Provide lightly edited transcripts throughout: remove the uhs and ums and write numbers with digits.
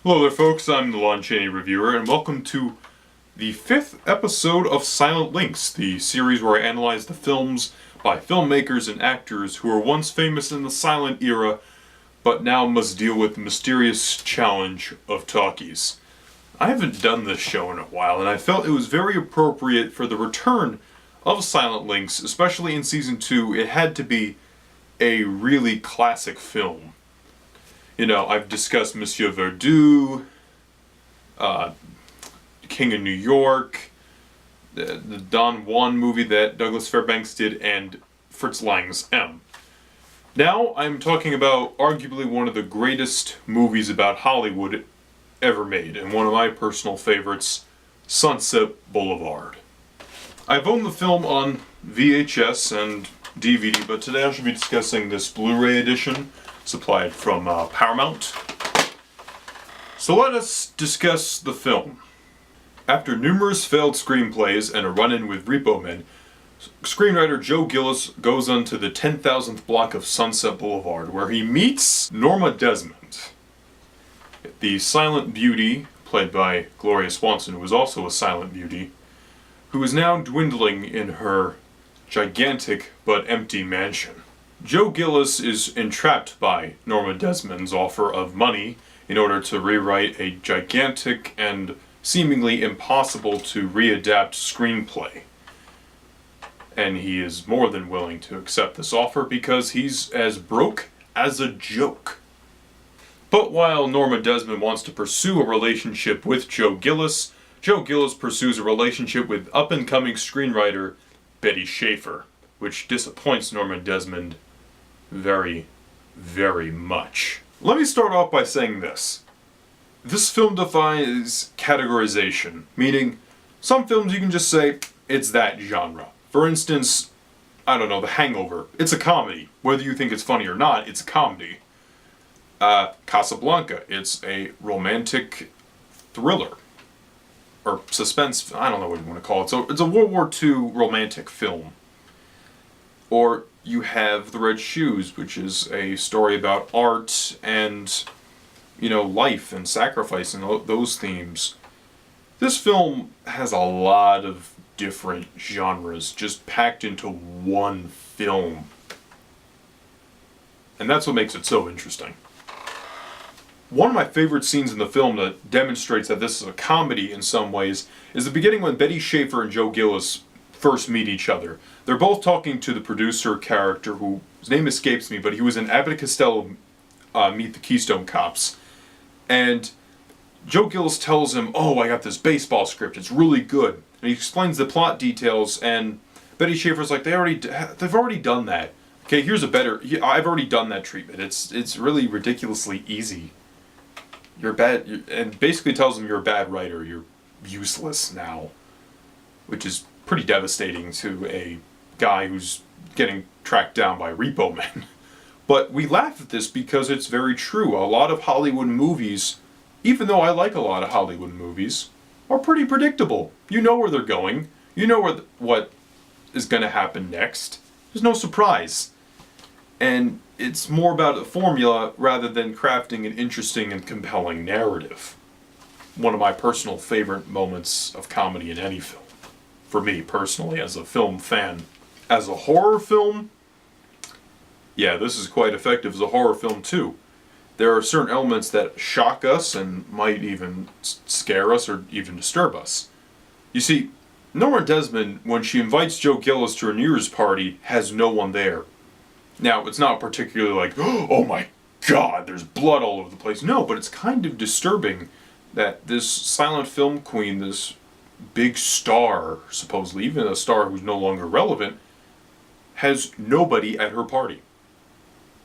Hello there folks, I'm the Lon Chaney Reviewer, and welcome to the 5th episode of Silent Links, the series where I analyze the films by filmmakers and actors who were once famous in the silent era, but now must deal with the mysterious challenge of talkies. I haven't done this show in a while, and I felt it was very appropriate for the return of Silent Links, especially in Season 2. It had to be a really classic film. You know, I've discussed Monsieur Verdoux, King of New York, the Don Juan movie that Douglas Fairbanks did, and Fritz Lang's M. Now I'm talking about arguably one of the greatest movies about Hollywood ever made, and one of my personal favorites, Sunset Boulevard. I've owned the film on VHS and DVD, but today I should be discussing this Blu-ray edition supplied from Paramount. So let us discuss the film. After numerous failed screenplays and a run-in with Repo Men, screenwriter Joe Gillis goes onto the 10,000th block of Sunset Boulevard, where he meets Norma Desmond, the silent beauty, played by Gloria Swanson, who was also a silent beauty, who is now dwindling in her gigantic but empty mansion. Joe Gillis is entrapped by Norma Desmond's offer of money in order to rewrite a gigantic and seemingly impossible to readapt screenplay. And he is more than willing to accept this offer because he's as broke as a joke. But while Norma Desmond wants to pursue a relationship with Joe Gillis pursues a relationship with up-and-coming screenwriter Betty Schaefer, which disappoints Norma Desmond very, very much. Let me start off by saying this. This film defies categorization, meaning some films you can just say, it's that genre. For instance, I don't know, The Hangover. It's a comedy. Whether you think it's funny or not, it's a comedy. Casablanca. It's a romantic thriller. Or suspense, I don't know what you want to call it. So it's a World War II romantic film. Or you have The Red Shoes, which is a story about art and, you know, life and sacrifice and those themes. This film has a lot of different genres just packed into one film. And that's what makes it so interesting. One of my favorite scenes in the film that demonstrates that this is a comedy in some ways is the beginning when Betty Schaefer and Joe Gillis first meet each other. They're both talking to the producer character, whose name escapes me, but he was in Abbott and Costello Meet the Keystone Cops. And Joe Gillis tells him, "Oh, I got this baseball script, it's really good." And he explains the plot details, and Betty Schaefer's like, they've already done that. Okay, here's a better, I've already done that treatment. It's really ridiculously easy. You're bad, and basically tells him you're a bad writer, you're useless now. Which is pretty devastating to a guy who's getting tracked down by repo men. But we laugh at this because it's very true. A lot of Hollywood movies, even though I like a lot of Hollywood movies, are pretty predictable. You know where they're going. You know what is going to happen next. There's no surprise. And it's more about a formula rather than crafting an interesting and compelling narrative. One of my personal favorite moments of comedy in any film. For me, personally, as a film fan. As a horror film, yeah, this is quite effective as a horror film too. There are certain elements that shock us and might even scare us or even disturb us. You see, Norma Desmond, when she invites Joe Gillis to her New Year's party, has no one there. Now, it's not particularly like, oh my god, there's blood all over the place. No, but it's kind of disturbing that this silent film queen, this big star, supposedly, even a star who's no longer relevant, has nobody at her party.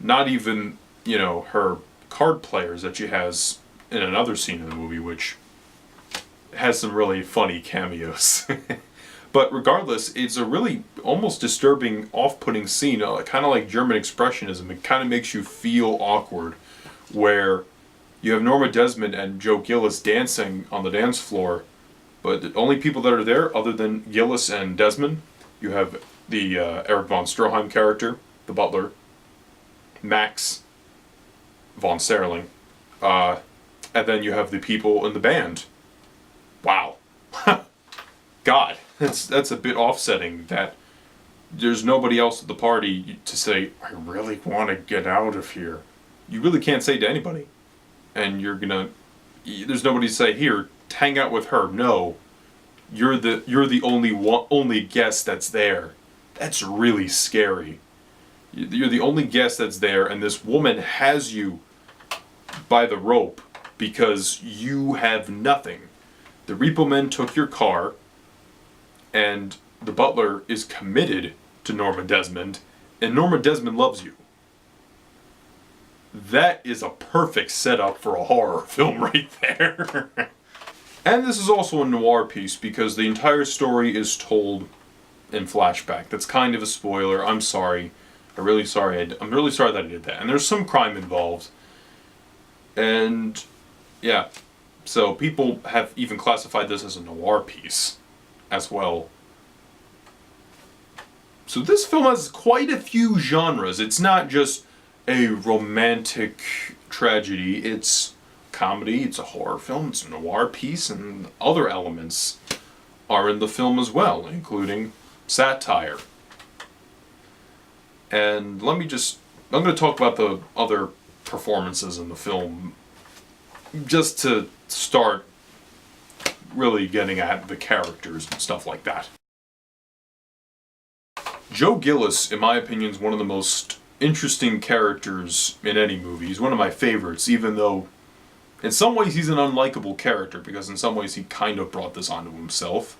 Not even, you know, her card players that she has in another scene in the movie, which has some really funny cameos. But regardless, it's a really almost disturbing, off-putting scene, kind of like German Expressionism. It kind of makes you feel awkward, where you have Norma Desmond and Joe Gillis dancing on the dance floor, but the only people that are there, other than Gillis and Desmond, you have the Eric von Stroheim character, the butler, Max von Serling, And then you have the people in the band. Wow. God, that's a bit offsetting that there's nobody else at the party to say, I really want to get out of here. You really can't say to anybody. And there's nobody to say, here, hang out with her. No. You're the only guest that's there. That's really scary. You're the only guest that's there, and this woman has you by the rope because you have nothing. The repo men took your car, and the butler is committed to Norma Desmond, and Norma Desmond loves you. That is a perfect setup for a horror film right there. And this is also a noir piece because the entire story is told in flashback. That's kind of a spoiler. I'm sorry. I'm really sorry that I did that. And there's some crime involved. And yeah. So people have even classified this as a noir piece as well. So this film has quite a few genres. It's not just a romantic tragedy. It's comedy, it's a horror film, it's a noir piece, and other elements are in the film as well, including satire. And I'm going to talk about the other performances in the film just to start really getting at the characters and stuff like that. Joe Gillis, in my opinion, is one of the most interesting characters in any movie. He's one of my favorites, even though in some ways he's an unlikable character, because in some ways he kind of brought this onto himself.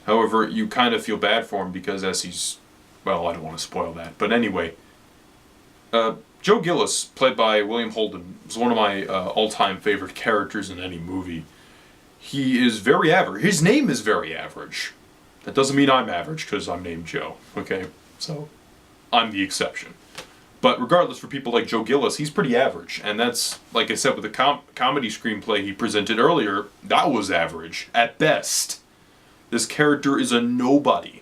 However, you kind of feel bad for him because well, I don't want to spoil that. But anyway, Joe Gillis, played by William Holden, is one of my all-time favorite characters in any movie. He is very average. His name is very average. That doesn't mean I'm average because I'm named Joe, okay? So, I'm the exception. But regardless, for people like Joe Gillis, he's pretty average. And that's, like I said, with the comedy screenplay he presented earlier, that was average, at best. This character is a nobody.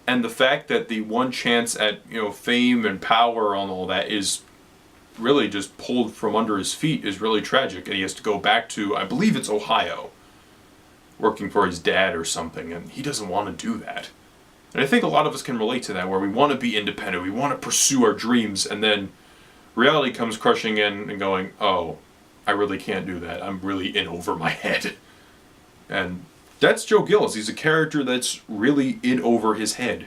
And the fact that the one chance at, fame and power and all that is really just pulled from under his feet is really tragic. And he has to go back to, I believe it's Ohio, working for his dad or something, and he doesn't want to do that. And I think a lot of us can relate to that, where we want to be independent, we want to pursue our dreams, and then reality comes crushing in and going, oh, I really can't do that. I'm really in over my head. And that's Joe Gillis. He's a character that's really in over his head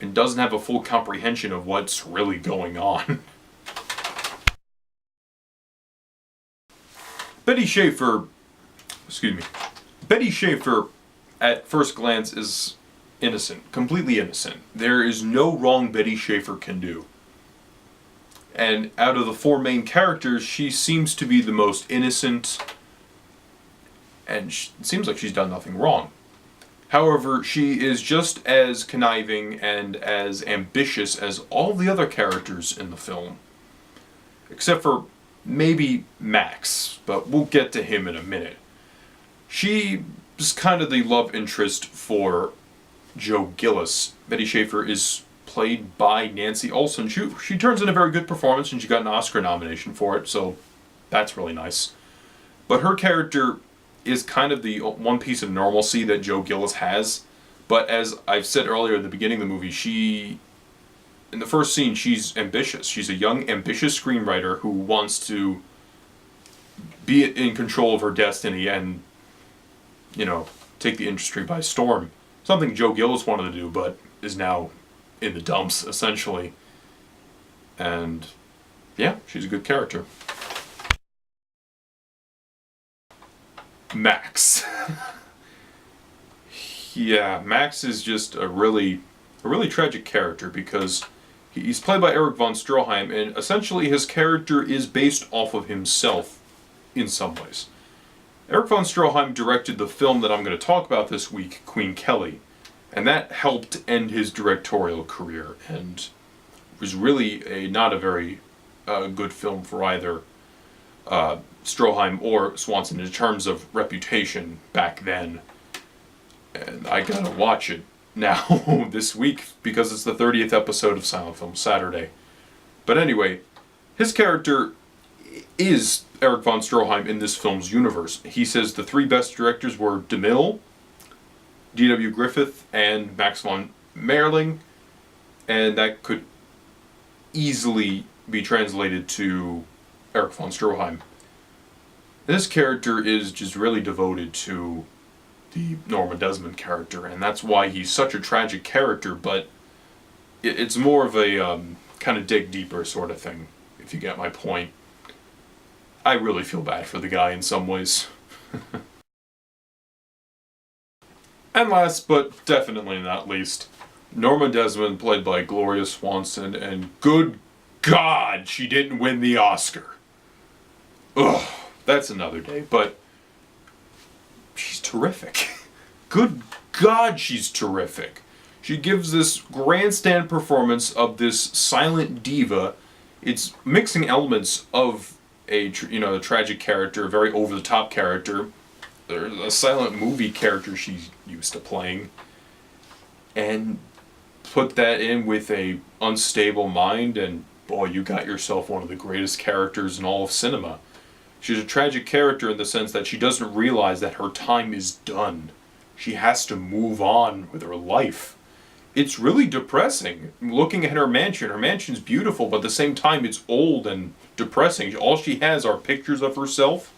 and doesn't have a full comprehension of what's really going on. Betty Schaefer, at first glance, is innocent, completely innocent. There is no wrong Betty Schaefer can do. And out of the four main characters, she seems to be the most innocent, and it seems like she's done nothing wrong. However, she is just as conniving and as ambitious as all the other characters in the film. Except for maybe Max, but we'll get to him in a minute. She is kind of the love interest for Joe Gillis. Betty Schaefer is played by Nancy Olson. She turns in a very good performance, and she got an Oscar nomination for it, so that's really nice. But her character is kind of the one piece of normalcy that Joe Gillis has. But as I've said earlier at the beginning of the movie, in the first scene, she's ambitious. She's a young, ambitious screenwriter who wants to be in control of her destiny and, take the industry by storm. Something Joe Gillis wanted to do, but is now in the dumps, essentially. And, yeah, she's a good character. Max. Yeah, Max is just a really tragic character because he's played by Erich von Stroheim, and essentially his character is based off of himself in some ways. Erich von Stroheim directed the film that I'm going to talk about this week, Queen Kelly, and that helped end his directorial career, and was really not a very good film for either Stroheim or Swanson in terms of reputation back then. And I gotta watch it now this week because it's the 30th episode of Silent Film Saturday. But anyway, his character is Eric von Stroheim in this film's universe. He says the 3 best directors were DeMille, D.W. Griffith, and Max von Merling, and that could easily be translated to Eric von Stroheim. This character is just really devoted to the Norma Desmond character, and that's why he's such a tragic character, but it's more of a kind of dig deeper sort of thing, if you get my point. I really feel bad for the guy in some ways. And last, but definitely not least, Norma Desmond, played by Gloria Swanson, and good God, she didn't win the Oscar. Ugh, that's another day, but she's terrific. Good God, she's terrific. She gives this grandstand performance of this silent diva. It's mixing elements of a tragic character, a very over-the-top character, a silent movie character she's used to playing, and put that in with a unstable mind, and boy, you got yourself one of the greatest characters in all of cinema. She's a tragic character in the sense that she doesn't realize that her time is done. She has to move on with her life. It's really depressing. Looking at her mansion's beautiful, but at the same time it's old and depressing. All she has are pictures of herself,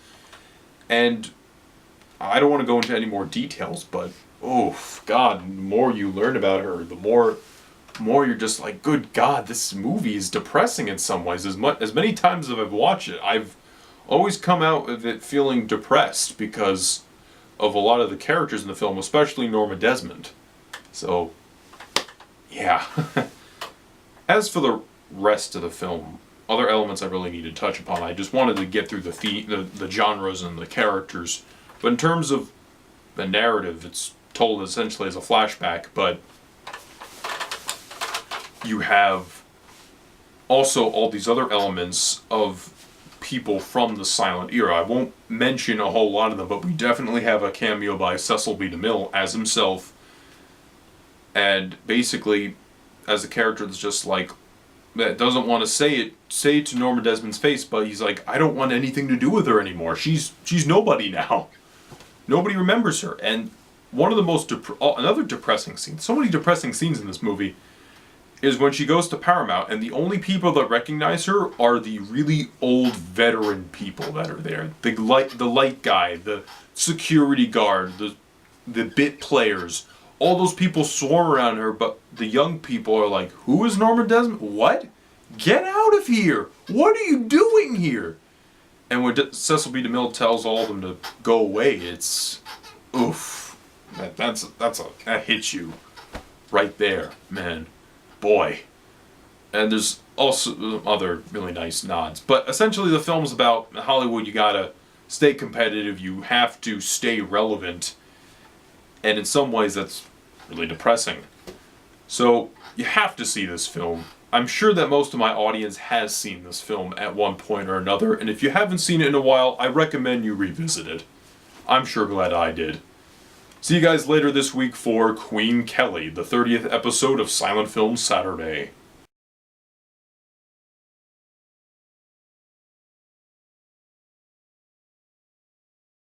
and I don't want to go into any more details, but oh God, the more you learn about her, the more you're just like, good God, this movie is depressing in some ways. As many times as I've watched it, I've always come out of it feeling depressed because of a lot of the characters in the film, especially Norma Desmond. So, yeah. As for the rest of the film, other elements I really need to touch upon. I just wanted to get through the genres and the characters. But in terms of the narrative, it's told essentially as a flashback, but you have also all these other elements of people from the silent era. I won't mention a whole lot of them, but we definitely have a cameo by Cecil B. DeMille as himself, and basically as a character that's just like, that doesn't want to say it to Norma Desmond's face, but he's like, I don't want anything to do with her anymore. She's nobody now. Nobody remembers her. And one of the most another depressing scene, so many depressing scenes in this movie, is when she goes to Paramount, and the only people that recognize her are the really old veteran people that are there. The light guy, the security guard, the bit players. All those people swarm around her, but the young people are like, who is Norma Desmond? What? Get out of here! What are you doing here? And when Cecil B. DeMille tells all of them to go away, it's, oof. That hits you right there, man. Boy. And there's also other really nice nods. But essentially the film's about Hollywood. You gotta stay competitive. You have to stay relevant. And in some ways that's really depressing. So you have to see this film. I'm sure that most of my audience has seen this film at one point or another. And if you haven't seen it in a while, I recommend you revisit it. I'm sure glad I did. See you guys later this week for Queen Kelly, the 30th episode of Silent Film Saturday.